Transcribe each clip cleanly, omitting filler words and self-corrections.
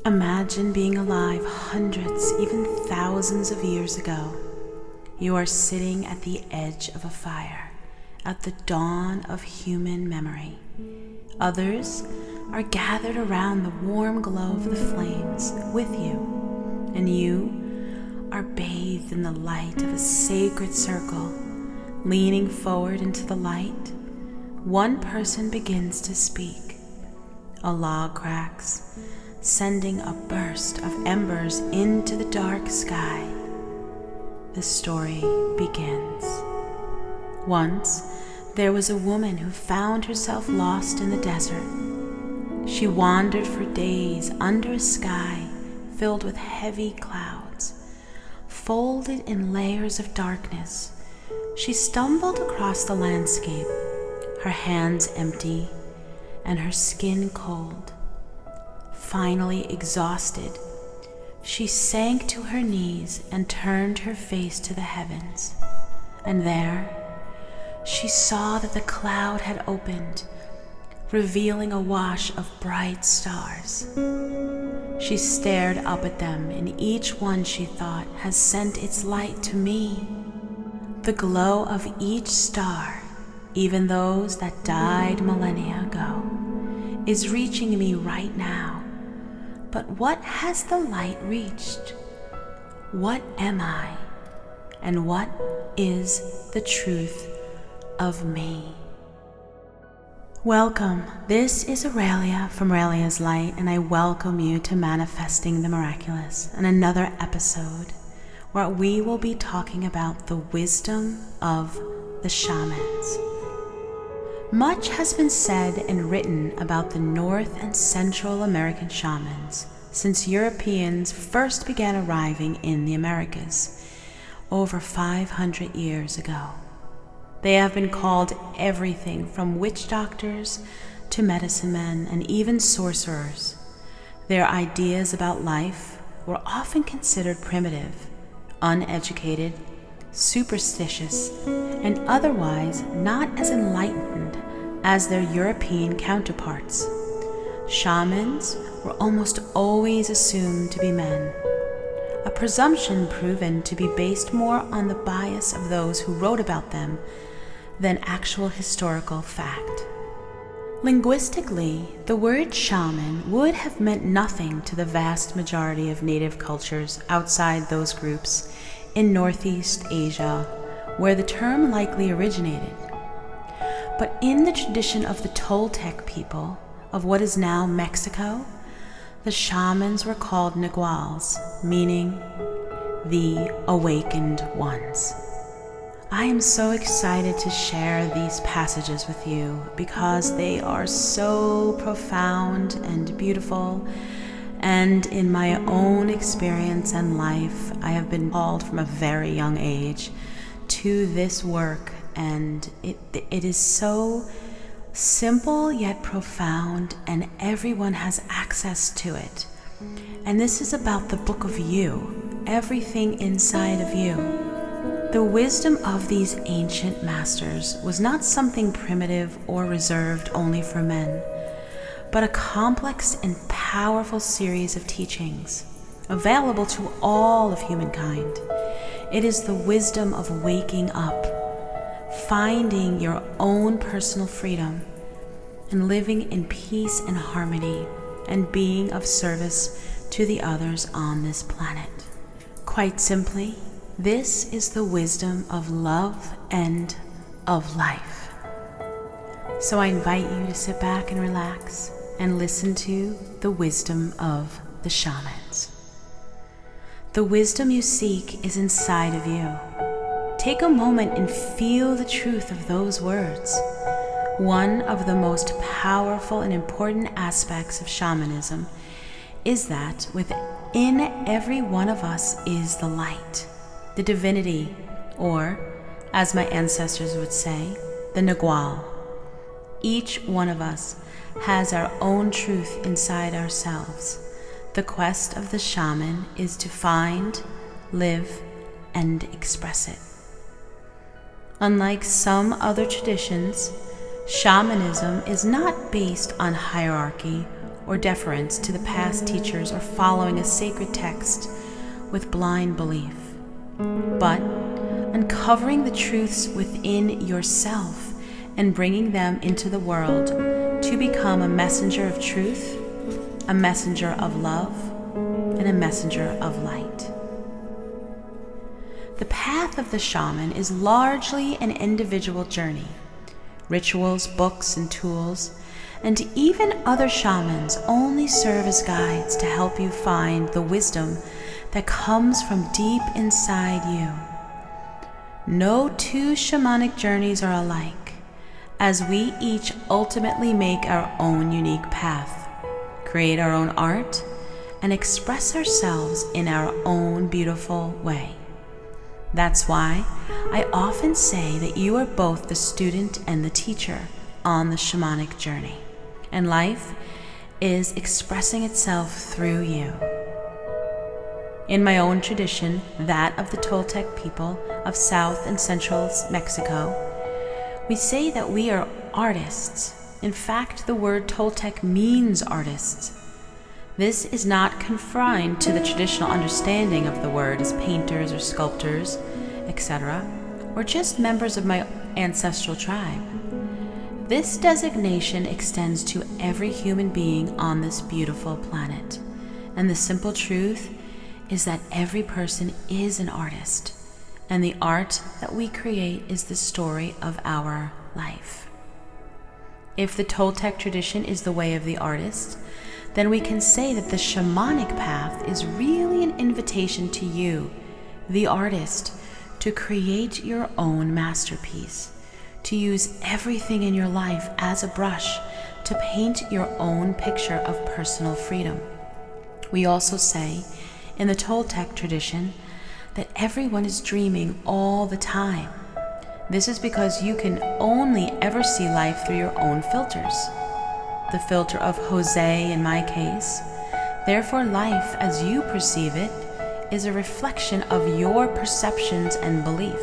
Imagine being alive hundreds, even thousands of years ago. You are sitting at the edge of a fire, at the dawn of human memory. Others are gathered around the warm glow of the flames with you, and you are bathed in the light of a sacred circle. Leaning forward into the light, one person begins to speak. A log cracks, sending a burst of embers into the dark sky. The story begins. Once, there was a woman who found herself lost in the desert. She wandered for days under a sky filled with heavy clouds. Folded in layers of darkness, she stumbled across the landscape, her hands empty and her skin cold. Finally exhausted, she sank to her knees and turned her face to the heavens. And there, she saw that the cloud had opened, revealing a wash of bright stars. She stared up at them, and each one, she thought, has sent its light to me. The glow of each star, even those that died millennia ago, is reaching me right now. But what has the light reached? What am I? And what is the truth of me? Welcome. This is Aurelia from Aureliaslight, and I welcome you to Manifesting the Miraculous, and another episode where we will be talking about the wisdom of the shamans. Much has been said and written about the North and Central American shamans since Europeans first began arriving in the Americas over 500 years ago. They have been called everything from witch doctors to medicine men and even sorcerers. Their ideas about life were often considered primitive, uneducated, superstitious, and otherwise not as enlightened as their European counterparts. Shamans were almost always assumed to be men, a presumption proven to be based more on the bias of those who wrote about them than actual historical fact. Linguistically, the word shaman would have meant nothing to the vast majority of native cultures outside those groups in Northeast Asia, where the term likely originated. But in the tradition of the Toltec people of what is now Mexico, the shamans were called naguals, meaning the awakened ones. I am so excited to share these passages with you because they are so profound and beautiful. And in my own experience and life, I have been called from a very young age to this work, and it is so simple yet profound, and everyone has access to it. And this is about the book of you, everything inside of you. The wisdom of these ancient masters was not something primitive or reserved only for men, but a complex and powerful series of teachings available to all of humankind. It is the wisdom of waking up, finding your own personal freedom, and living in peace and harmony, and being of service to the others on this planet. Quite simply, this is the wisdom of love and of life. So I invite you to sit back and relax and listen to the wisdom of the shamans. The wisdom you seek is inside of you. Take a moment and feel the truth of those words. One of the most powerful and important aspects of shamanism is that within every one of us is the light, the divinity, or, as my ancestors would say, the nagual. Each one of us has our own truth inside ourselves. The quest of the shaman is to find, live, and express it. Unlike some other traditions, shamanism is not based on hierarchy or deference to the past teachers or following a sacred text with blind belief, but uncovering the truths within yourself and bringing them into the world to become a messenger of truth, a messenger of love, and a messenger of light. The path of the shaman is largely an individual journey. Rituals, books, and tools, and even other shamans only serve as guides to help you find the wisdom that comes from deep inside you. No two shamanic journeys are alike, as we each ultimately make our own unique path, create our own art, and express ourselves in our own beautiful way. That's why I often say that you are both the student and the teacher on the shamanic journey, and life is expressing itself through you. In my own tradition, that of the Toltec people of South and Central Mexico, we say that we are artists. In fact, the word Toltec means artists. This is not confined to the traditional understanding of the word as painters or sculptors, etc., or just members of my ancestral tribe. This designation extends to every human being on this beautiful planet, and the simple truth is that every person is an artist, and the art that we create is the story of our life. If the Toltec tradition is the way of the artist, then we can say that the shamanic path is really an invitation to you, the artist, to create your own masterpiece, to use everything in your life as a brush to paint your own picture of personal freedom. We also say, in the Toltec tradition, that everyone is dreaming all the time. This is because you can only ever see life through your own filters. The filter of Jose in my case. Therefore, life as you perceive it is a reflection of your perceptions and belief.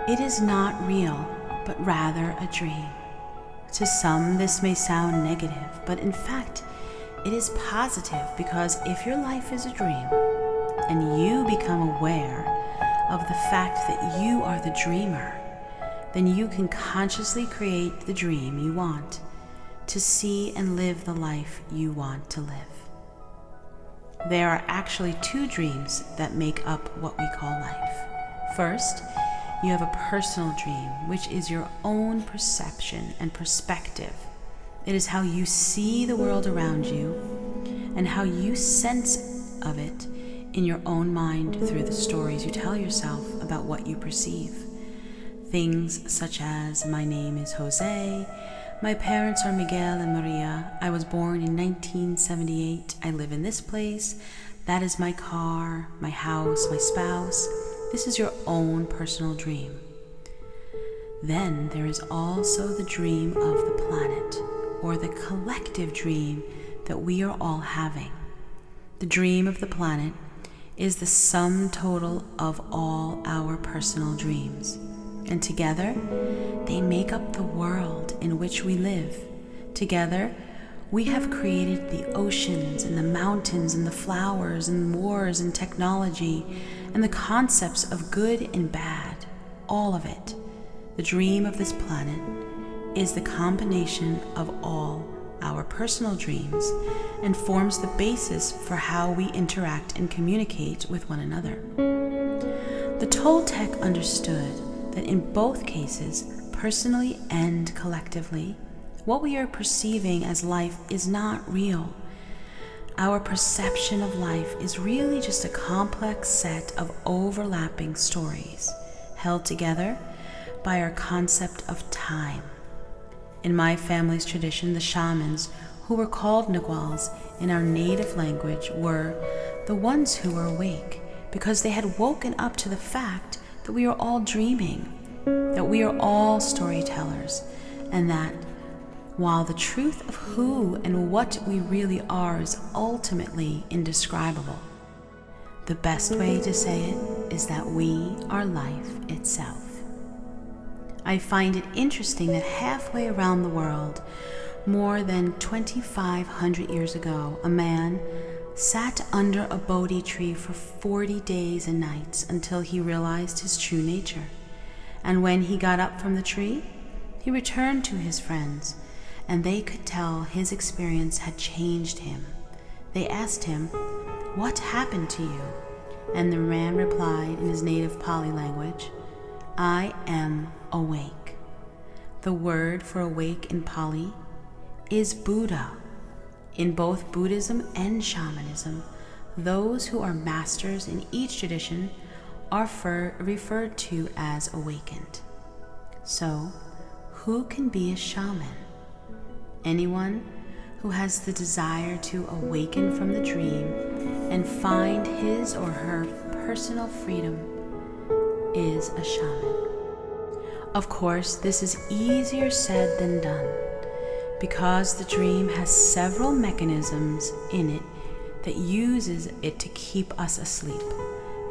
It is not real, but rather a dream. To some, this may sound negative, but in fact, it is positive, because if your life is a dream and you become aware of the fact that you are the dreamer, then you can consciously create the dream you want, to see and live the life you want to live. There are actually two dreams that make up what we call life. First, you have a personal dream, which is your own perception and perspective. It is how you see the world around you and how you sense of it in your own mind through the stories you tell yourself about what you perceive. Things such as, my name is Jose, my parents are Miguel and Maria, I was born in 1978, I live in this place, that is my car, my house, my spouse. This is your own personal dream. Then there is also the dream of the planet, or the collective dream that we are all having. The dream of the planet is the sum total of all our personal dreams, and together they make up the world in which we live. Together we have created the oceans and the mountains and the flowers and wars and technology and the concepts of good and bad, all of it. The dream of this planet is the combination of all our personal dreams and forms the basis for how we interact and communicate with one another. The Toltec understood that in both cases, personally and collectively, what we are perceiving as life is not real. Our perception of life is really just a complex set of overlapping stories held together by our concept of time. In my family's tradition, the shamans, who were called naguals in our native language, were the ones who were awake because they had woken up to the fact that we are all dreaming, that we are all storytellers, and that while the truth of who and what we really are is ultimately indescribable, the best way to say it is that we are life itself. I find it interesting that halfway around the world, More than 2,500 years ago, a man sat under a Bodhi tree for 40 days and nights until he realized his true nature. And when he got up from the tree, he returned to his friends, and they could tell his experience had changed him. They asked him, "What happened to you?" And the man replied in his native Pali language, "I am awake." The word for awake in Pali is Buddha. In both Buddhism and shamanism, those who are masters in each tradition are referred to as awakened. So, who can be a shaman? Anyone who has the desire to awaken from the dream and find his or her personal freedom is a shaman. Of course, this is easier said than done, because the dream has several mechanisms in it that uses it to keep us asleep,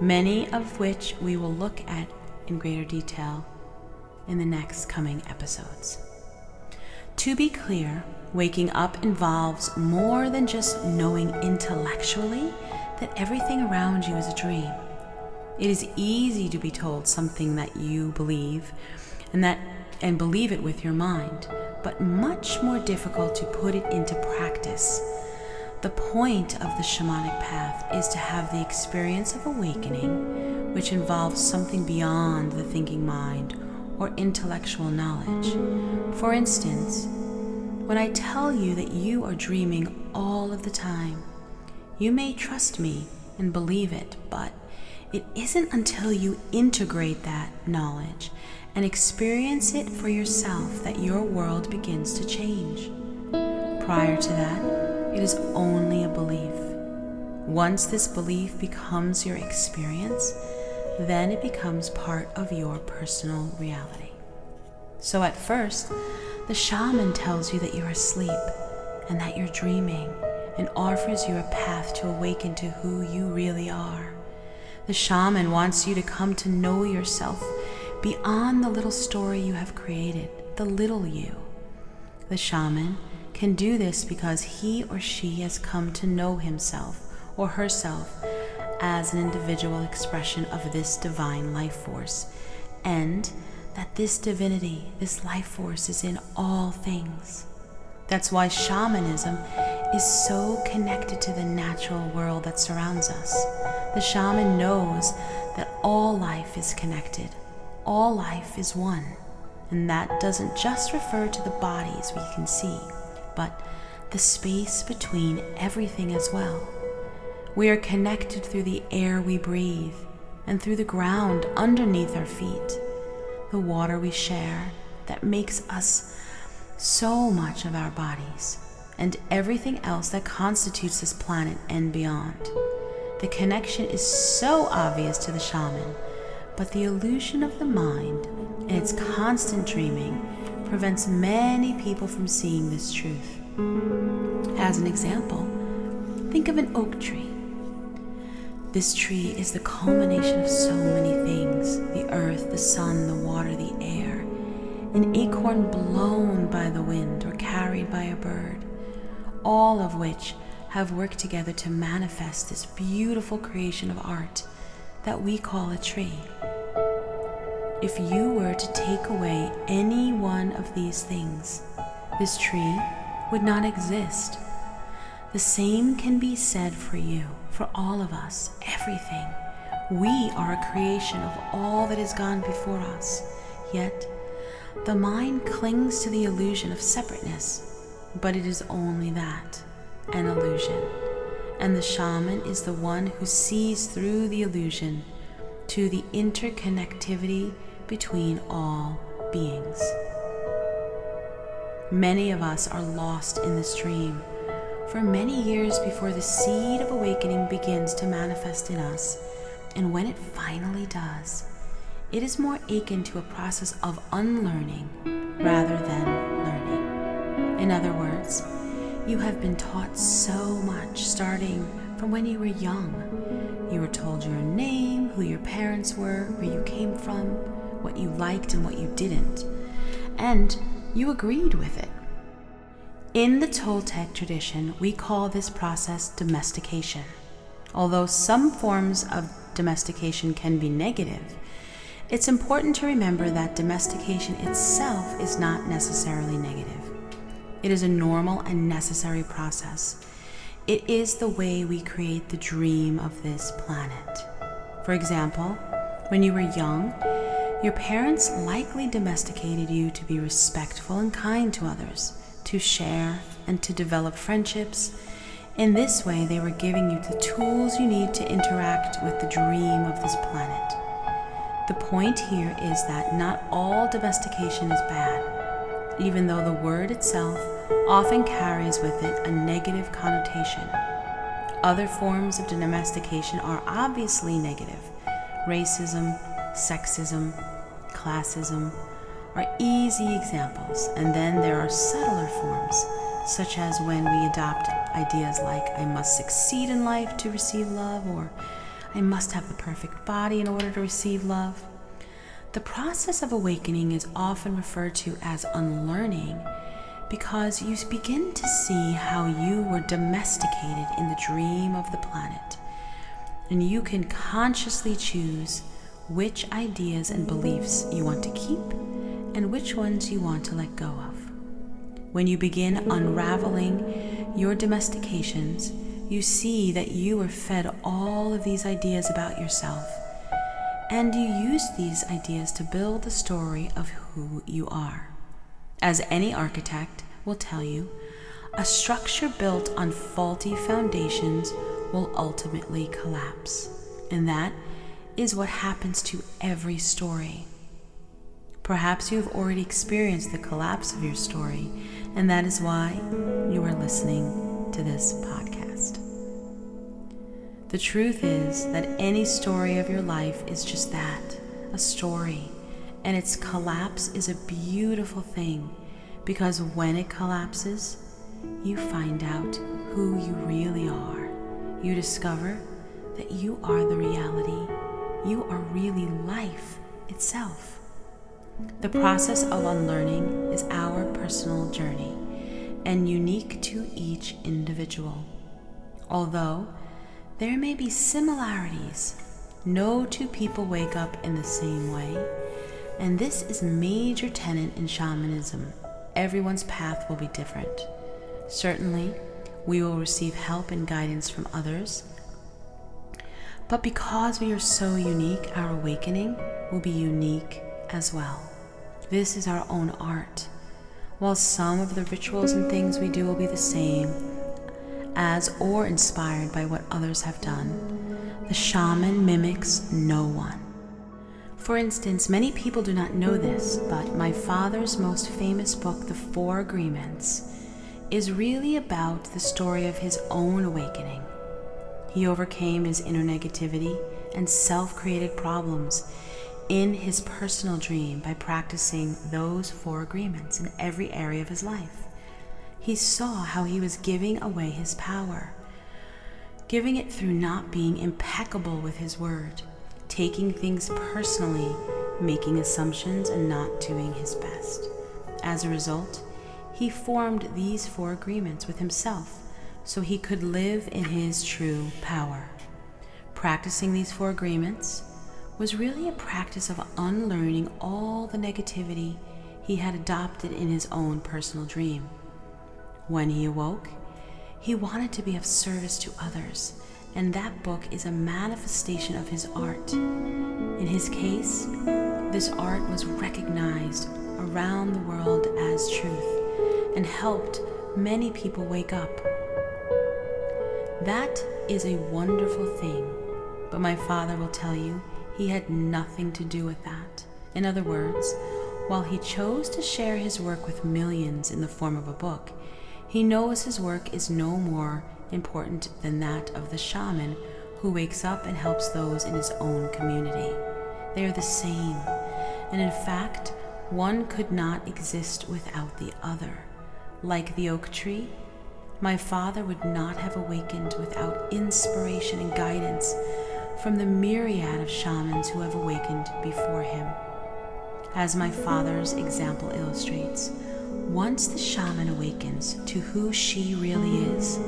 many of which we will look at in greater detail in the next coming episodes. To be clear, waking up involves more than just knowing intellectually that everything around you is a dream. It is easy to be told something that you believe and believe it with your mind, but much more difficult to put it into practice. The point of the shamanic path is to have the experience of awakening, which involves something beyond the thinking mind or intellectual knowledge. For instance, when I tell you that you are dreaming all of the time, you may trust me and believe it, but it isn't until you integrate that knowledge and experience it for yourself that your world begins to change. Prior to that, it is only a belief. Once this belief becomes your experience, then it becomes part of your personal reality. So at first, the shaman tells you that you're asleep and that you're dreaming and offers you a path to awaken to who you really are. The shaman wants you to come to know yourself beyond the little story you have created, the little you. The shaman can do this because he or she has come to know himself or herself as an individual expression of this divine life force, and that this divinity, this life force, is in all things. That's why shamanism is so connected to the natural world that surrounds us. The shaman knows that all life is connected. All life is one, and that doesn't just refer to the bodies we can see, but the space between everything as well. We are connected through the air we breathe and through the ground underneath our feet, the water we share that makes us so much of our bodies, and everything else that constitutes this planet and beyond. The connection is so obvious to the shaman, but the illusion of the mind and its constant dreaming prevents many people from seeing this truth. As an example, think of an oak tree. This tree is the culmination of so many things: the earth, the sun, the water, the air, an acorn blown by the wind or carried by a bird, all of which have worked together to manifest this beautiful creation of art that we call a tree. If you were to take away any one of these things, this tree would not exist. The same can be said for you, for all of us, everything. We are a creation of all that has gone before us, yet the mind clings to the illusion of separateness, but it is only that, an illusion. And the shaman is the one who sees through the illusion to the interconnectivity between all beings. Many of us are lost in this dream for many years before the seed of awakening begins to manifest in us, and when it finally does, it is more akin to a process of unlearning rather than learning. In other words, you have been taught so much starting from when you were young. You were told your name, who your parents were, where you came from, what you liked and what you didn't, and you agreed with it. In the Toltec tradition, we call this process domestication. Although some forms of domestication can be negative, it's important to remember that domestication itself is not necessarily negative. It is a normal and necessary process. It is the way we create the dream of this planet. For example, when you were young, your parents likely domesticated you to be respectful and kind to others, to share and to develop friendships. In this way, they were giving you the tools you need to interact with the dream of this planet. The point here is that not all domestication is bad, even though the word itself often carries with it a negative connotation. Other forms of domestication are obviously negative. Racism, sexism, classism are easy examples, and then there are subtler forms, such as when we adopt ideas like I must succeed in life to receive love, or I must have the perfect body in order to receive love. The process of awakening is often referred to as unlearning because you begin to see how you were domesticated in the dream of the planet, and you can consciously choose which ideas and beliefs you want to keep and which ones you want to let go of. When you begin unraveling your domestications, you see that you were fed all of these ideas about yourself, and you use these ideas to build the story of who you are. As any architect will tell you, a structure built on faulty foundations will ultimately collapse, and that is what happens to every story. Perhaps you have already experienced the collapse of your story, and that is why you are listening to this podcast. The truth is that any story of your life is just that, a story, and its collapse is a beautiful thing, because when it collapses, you find out who you really are. You discover that you are the reality. You are really life itself. The process of unlearning is our personal journey and unique to each individual. Although there may be similarities, no two people wake up in the same way, and this is a major tenet in shamanism. Everyone's path will be different. Certainly, we will receive help and guidance from others, but because we are so unique, our awakening will be unique as well. This is our own art. While some of the rituals and things we do will be the same as or inspired by what others have done, the shaman mimics no one. For instance, many people do not know this, but my father's most famous book, The Four Agreements, is really about the story of his own awakening. He overcame his inner negativity and self-created problems in his personal dream by practicing those 4 agreements in every area of his life. He saw how he was giving away his power, giving it through not being impeccable with his word, taking things personally, making assumptions, and not doing his best. As a result, he formed these 4 agreements with himself so he could live in his true power. Practicing these 4 agreements was really a practice of unlearning all the negativity he had adopted in his own personal dream. When he awoke, he wanted to be of service to others, and that book is a manifestation of his art. In his case, this art was recognized around the world as truth and helped many people wake up. That is a wonderful thing, but my father will tell you he had nothing to do with that. In other words, while he chose to share his work with millions in the form of a book, he knows his work is no more important than that of the shaman who wakes up and helps those in his own community. They are the same, and in fact, one could not exist without the other. Like the oak tree, my father would not have awakened without inspiration and guidance from the myriad of shamans who have awakened before him. As my father's example illustrates, once the shaman awakens to who she really is,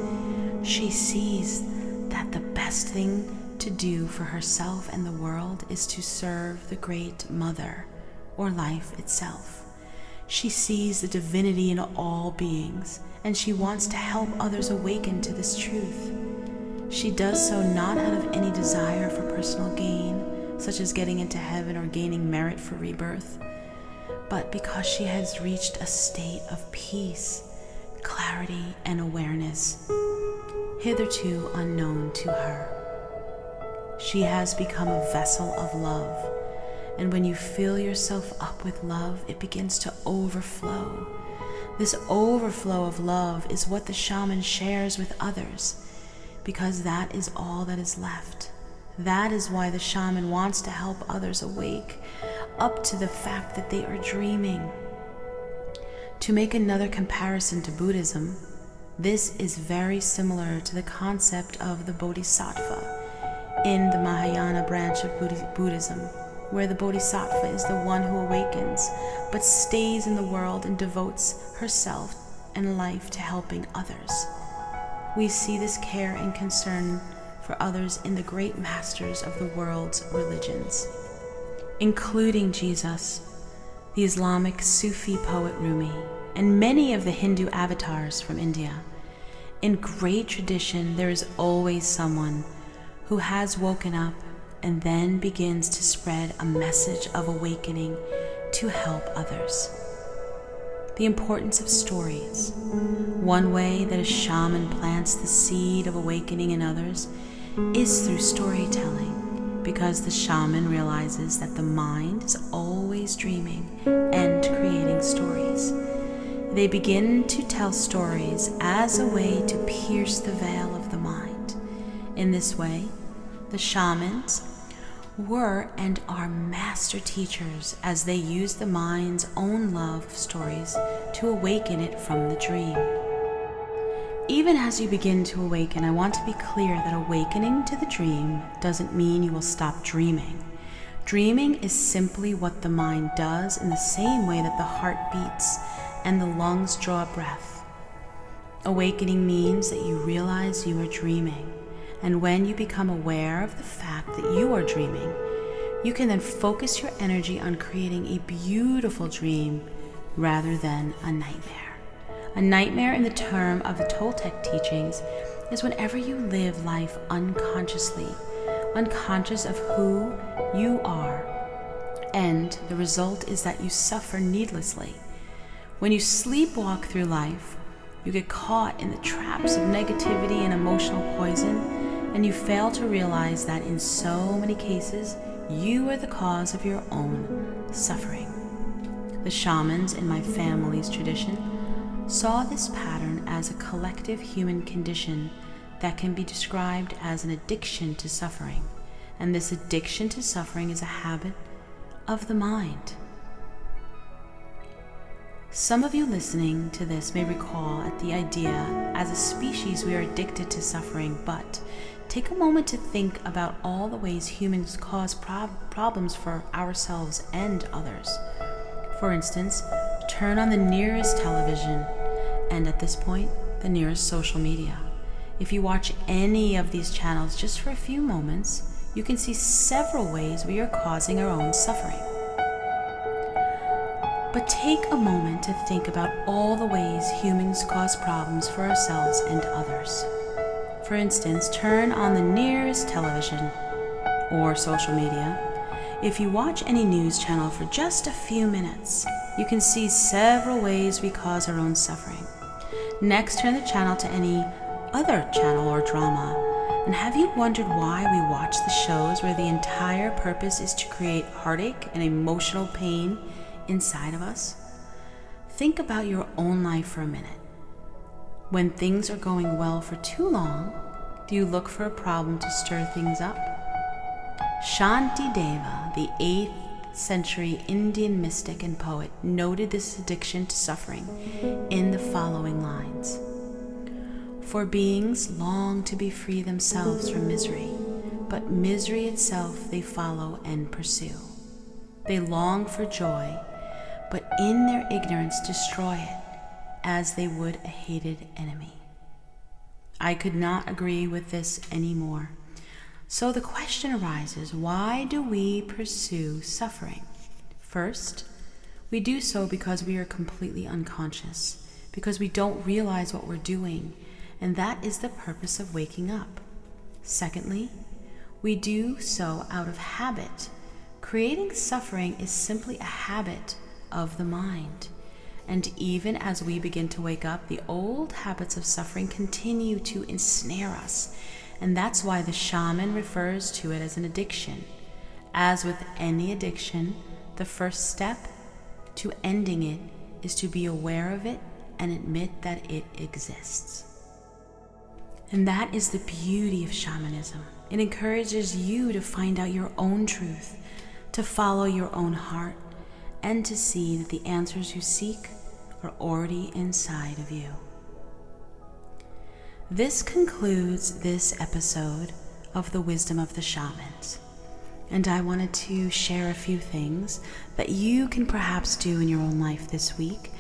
she sees that the best thing to do for herself and the world is to serve the Great Mother, or life itself. She sees the divinity in all beings, and she wants to help others awaken to this truth. She does so not out of any desire for personal gain, such as getting into heaven or gaining merit for rebirth, but because she has reached a state of peace, clarity, and awareness, hitherto unknown to her. She has become a vessel of love, and when you fill yourself up with love, it begins to overflow. This overflow of love is what the shaman shares with others, because that is all that is left. That is why the shaman wants to help others awake up to the fact that they are dreaming. To make another comparison to Buddhism, this is very similar to the concept of the bodhisattva in the Mahayana branch of Buddhism, where the bodhisattva is the one who awakens, but stays in the world and devotes herself and life to helping others. We see this care and concern for others in the great masters of the world's religions, including Jesus, the Islamic Sufi poet Rumi, and many of the Hindu avatars from India. In great tradition, there is always someone who has woken up and then begins to spread a message of awakening to help others. The importance of stories. One way that a shaman plants the seed of awakening in others is through storytelling, because the shaman realizes that the mind is always dreaming and creating stories. They begin to tell stories as a way to pierce the veil of the mind. In this way, the shamans were and are master teachers, as they use the mind's own love of stories to awaken it from the dream. Even as you begin to awaken, I want to be clear that awakening to the dream doesn't mean you will stop dreaming. Dreaming is simply what the mind does, in the same way that the heart beats and the lungs draw a breath. Awakening means that you realize you are dreaming, and when you become aware of the fact that you are dreaming, you can then focus your energy on creating a beautiful dream rather than a nightmare. A nightmare, in the term of the Toltec teachings, is whenever you live life unconsciously, unconscious of who you are, and the result is that you suffer needlessly. When you sleepwalk through life, you get caught in the traps of negativity and emotional poison, and you fail to realize that in so many cases, you are the cause of your own suffering. The shamans in my family's tradition saw this pattern as a collective human condition that can be described as an addiction to suffering, and this addiction to suffering is a habit of the mind. Some of you listening to this may recall at the idea, as a species we are addicted to suffering, but take a moment to think about all the ways humans cause problems for ourselves and others. For instance, turn on the nearest television, and at this point, the nearest social media. If you watch any of these channels just for a few moments, you can see several ways we are causing our own suffering. But take a moment to think about all the ways humans cause problems for ourselves and others. For instance, turn on the nearest television or social media. If you watch any news channel for just a few minutes, you can see several ways we cause our own suffering. Next, turn the channel to any other channel or drama. And have you wondered why we watch the shows where the entire purpose is to create heartache and emotional pain inside of us? Think about your own life for a minute. When things are going well for too long, do you look for a problem to stir things up? Shantideva, the 8th century Indian mystic and poet, noted this addiction to suffering in the following lines. For beings long to be free themselves from misery, but misery itself they follow and pursue. They long for joy, but in their ignorance destroy it as they would a hated enemy. I could not agree with this anymore. So the question arises, why do we pursue suffering? First, we do so because we are completely unconscious, because we don't realize what we're doing, and that is the purpose of waking up. Secondly, we do so out of habit. Creating suffering is simply a habit of the mind. And even as we begin to wake up, the old habits of suffering continue to ensnare us. And that's why the shaman refers to it as an addiction. As with any addiction, the first step to ending it is to be aware of it and admit that it exists. And that is the beauty of shamanism. It encourages you to find out your own truth, to follow your own heart, and to see that the answers you seek are already inside of you. This concludes this episode of The Wisdom of the Shamans. And I wanted to share a few things that you can perhaps do in your own life this week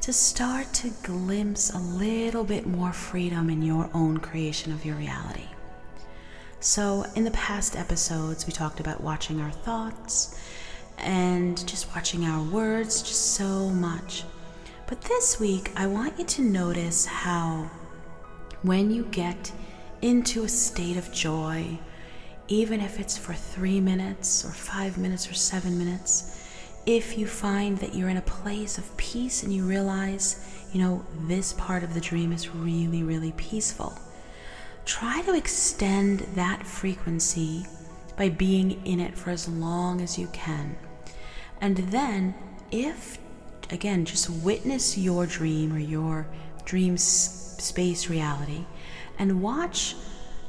to start to glimpse a little bit more freedom in your own creation of your reality. So in the past episodes, we talked about watching our thoughts and just watching our words, just so much. But this week, I want you to notice how when you get into a state of joy, even if it's for 3 minutes or 5 minutes or 7 minutes, if you find that you're in a place of peace and you realize, this part of the dream is really, really peaceful, try to extend that frequency by being in it for as long as you can. And then, just witness your dream or your dream space reality and watch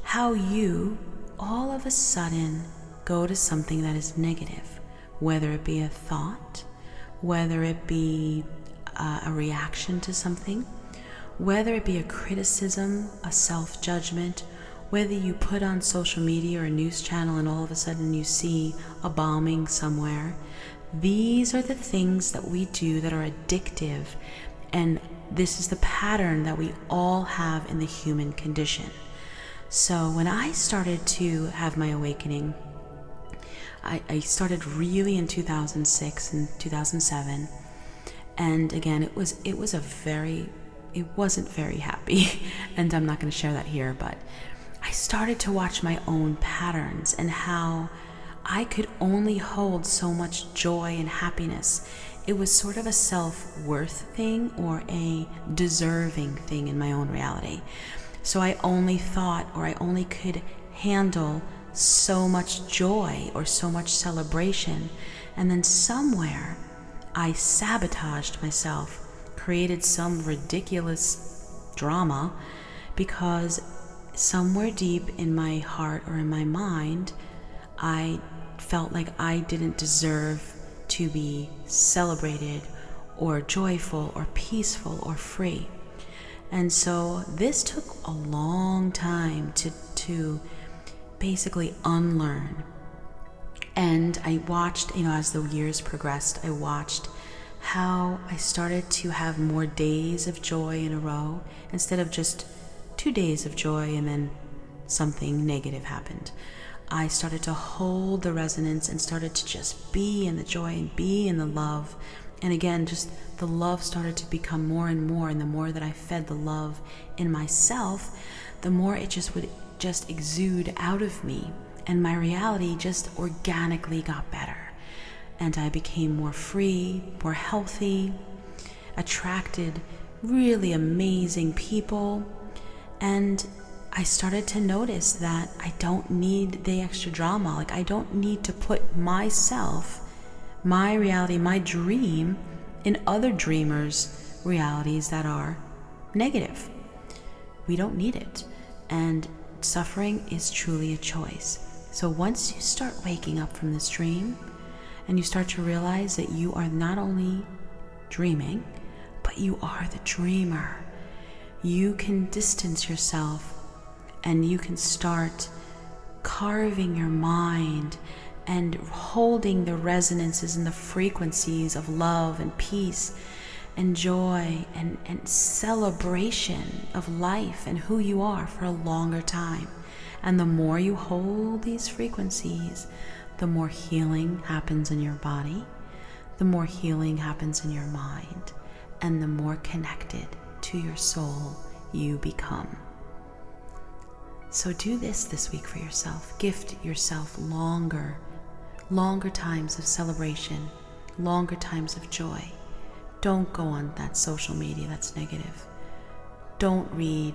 how you all of a sudden go to something that is negative, whether it be a thought, whether it be a reaction to something, whether it be a criticism, a self-judgment, whether you put on social media or a news channel and all of a sudden you see a bombing somewhere. These are the things that we do that are addictive, and this is the pattern that we all have in the human condition. So when I started to have my awakening, I started really in 2006 and 2007, and again it wasn't very happy, and I'm not going to share that here, but I started to watch my own patterns and how I could only hold so much joy and happiness. It was sort of a self-worth thing or a deserving thing in my own reality. So I only thought, or I only could handle so much joy or so much celebration. And then somewhere I sabotaged myself, created some ridiculous drama, because somewhere deep in my heart or in my mind, I felt like I didn't deserve to be celebrated or joyful or peaceful or free. And so this took a long time to basically unlearn. And I watched, as the years progressed, I watched how I started to have more days of joy in a row instead of just 2 days of joy and then something negative happened. I started to hold the resonance and started to just be in the joy and be in the love. And again, just the love started to become more and more, and the more that I fed the love in myself, the more it just would just exude out of me, and my reality just organically got better. And I became more free, more healthy, attracted really amazing people, and I started to notice that I don't need the extra drama. Like, I don't need to put myself, my reality, my dream in other dreamers' realities that are negative. We don't need it. And suffering is truly a choice. So once you start waking up from this dream and you start to realize that you are not only dreaming, but you are the dreamer, you can distance yourself and you can start carving your mind and holding the resonances and the frequencies of love and peace and joy and celebration of life and who you are for a longer time. And the more you hold these frequencies, the more healing happens in your body, the more healing happens in your mind, and the more connected to your soul you become. So do this week for yourself. Gift yourself longer times of celebration, longer times of joy. Don't go on that social media that's negative. Don't read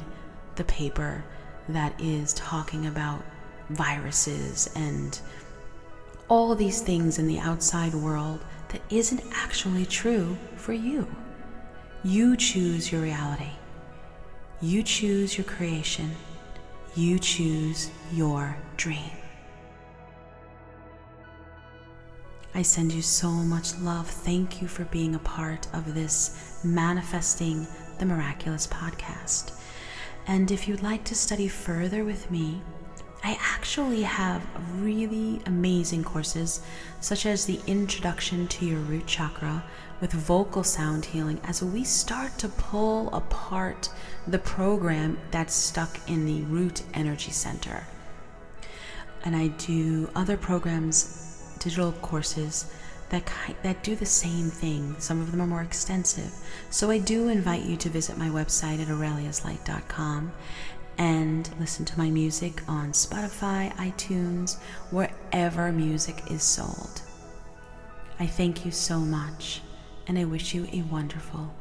the paper that is talking about viruses and all these things in the outside world that isn't actually true for you. You choose your reality. You choose your creation. You choose your dream. I send you so much love. Thank you for being a part of this Manifesting the Miraculous podcast. And if you'd like to study further with me, I actually have really amazing courses, such as the Introduction to Your Root Chakra with vocal sound healing, as we start to pull apart the program that's stuck in the root energy center. And I do other programs, digital courses that do the same thing. Some of them are more extensive. So I do invite you to visit my website at Aureliaslight.com and listen to my music on Spotify, iTunes, wherever music is sold. I thank you so much, and I wish you a wonderful,